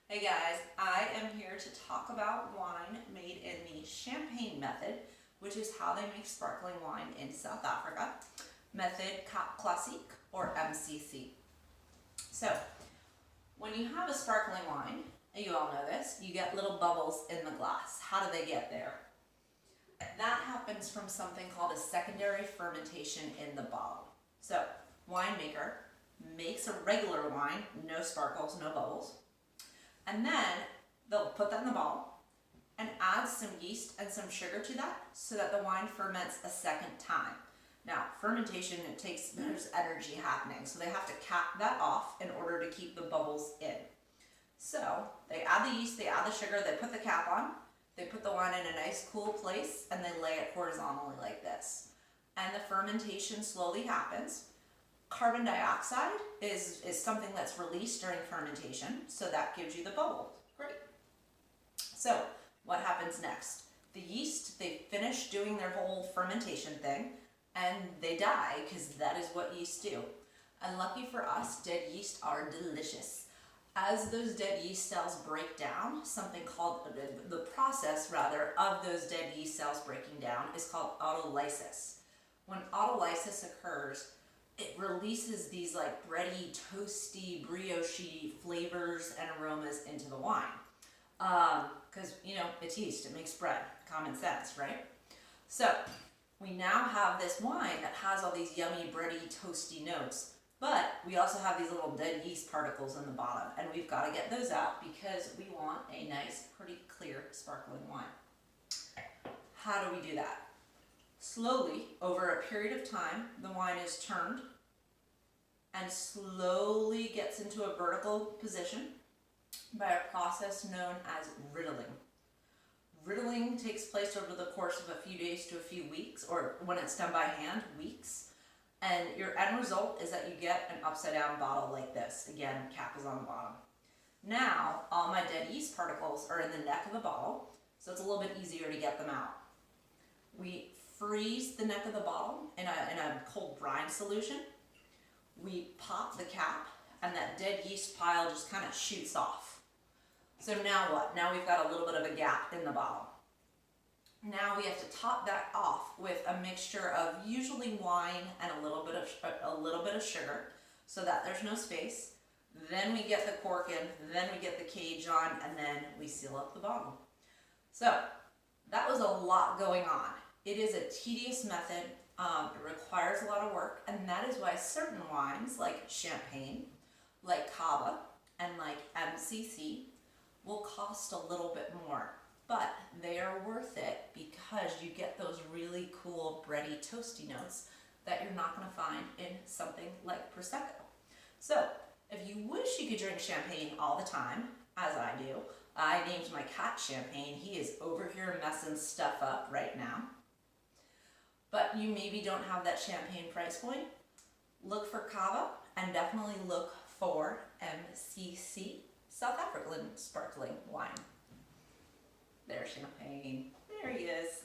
Hey guys, I am here to talk about wine made in the champagne method, which is how they make sparkling wine in South Africa. Method Cap Classique or MCC. So, when you have a sparkling wine, and you all know this, you get little bubbles in the glass. How do they get there? That happens from something called a secondary fermentation in the bottle. So, winemaker makes a regular wine, no sparkles, no bubbles. And then they'll put that in the bottle and add some yeast and some sugar to that so that the wine ferments a second time. Now, fermentation, there's energy happening, so they have to cap that off in order to keep the bubbles in. So they add the yeast, they add the sugar, they put the cap on, they put the wine in a nice cool place, and they lay it horizontally like this. And the fermentation slowly happens. Carbon dioxide is something that's released during fermentation, so that gives you the bubble. Great. So what happens next? The yeast, they finish doing their whole fermentation thing, and they die, because that is what yeast do. And lucky for us, dead yeast are delicious. As those dead yeast cells break down, something called, the process rather, of those dead yeast cells breaking down is called autolysis. When autolysis occurs, it releases these like bready, toasty, brioche flavors and aromas into the wine. Because, it's yeast, it makes bread, common sense, right? So, we now have this wine that has all these yummy, bready, toasty notes, but we also have these little dead yeast particles in the bottom, and we've got to get those out because we want a nice, pretty clear, sparkling wine. How do we do that? Slowly, over a period of time, the wine is turned and slowly gets into a vertical position by a process known as riddling. Riddling takes place over the course of a few days to a few weeks, or when it's done by hand, weeks. And your end result is that you get an upside down bottle like this. Again, cap is on the bottom. Now, all my dead yeast particles are in the neck of the bottle, so it's a little bit easier to get them out. We freeze the neck of the bottle in a cold brine solution. We pop the cap, and that dead yeast pile just kind of shoots off. So now what? Now we've got a little bit of a gap in the bottle. Now we have to top that off with a mixture of usually wine and a little bit of sugar, so that there's no space. Then we get the cork in, then we get the cage on, and then we seal up the bottle. So that was a lot going on. It is a tedious method. It requires a lot of work, and that is why certain wines like champagne, like cava, and like MCC will cost a little bit more, but they are worth it because you get those really cool bready, toasty notes that you're not going to find in something like Prosecco. So, if you wish you could drink champagne all the time, as I do, I named my cat Champagne. He is over here messing stuff up right now. But you maybe don't have that champagne price point, look for cava and definitely look for MCC, South African sparkling wine. There's Champagne. There he is.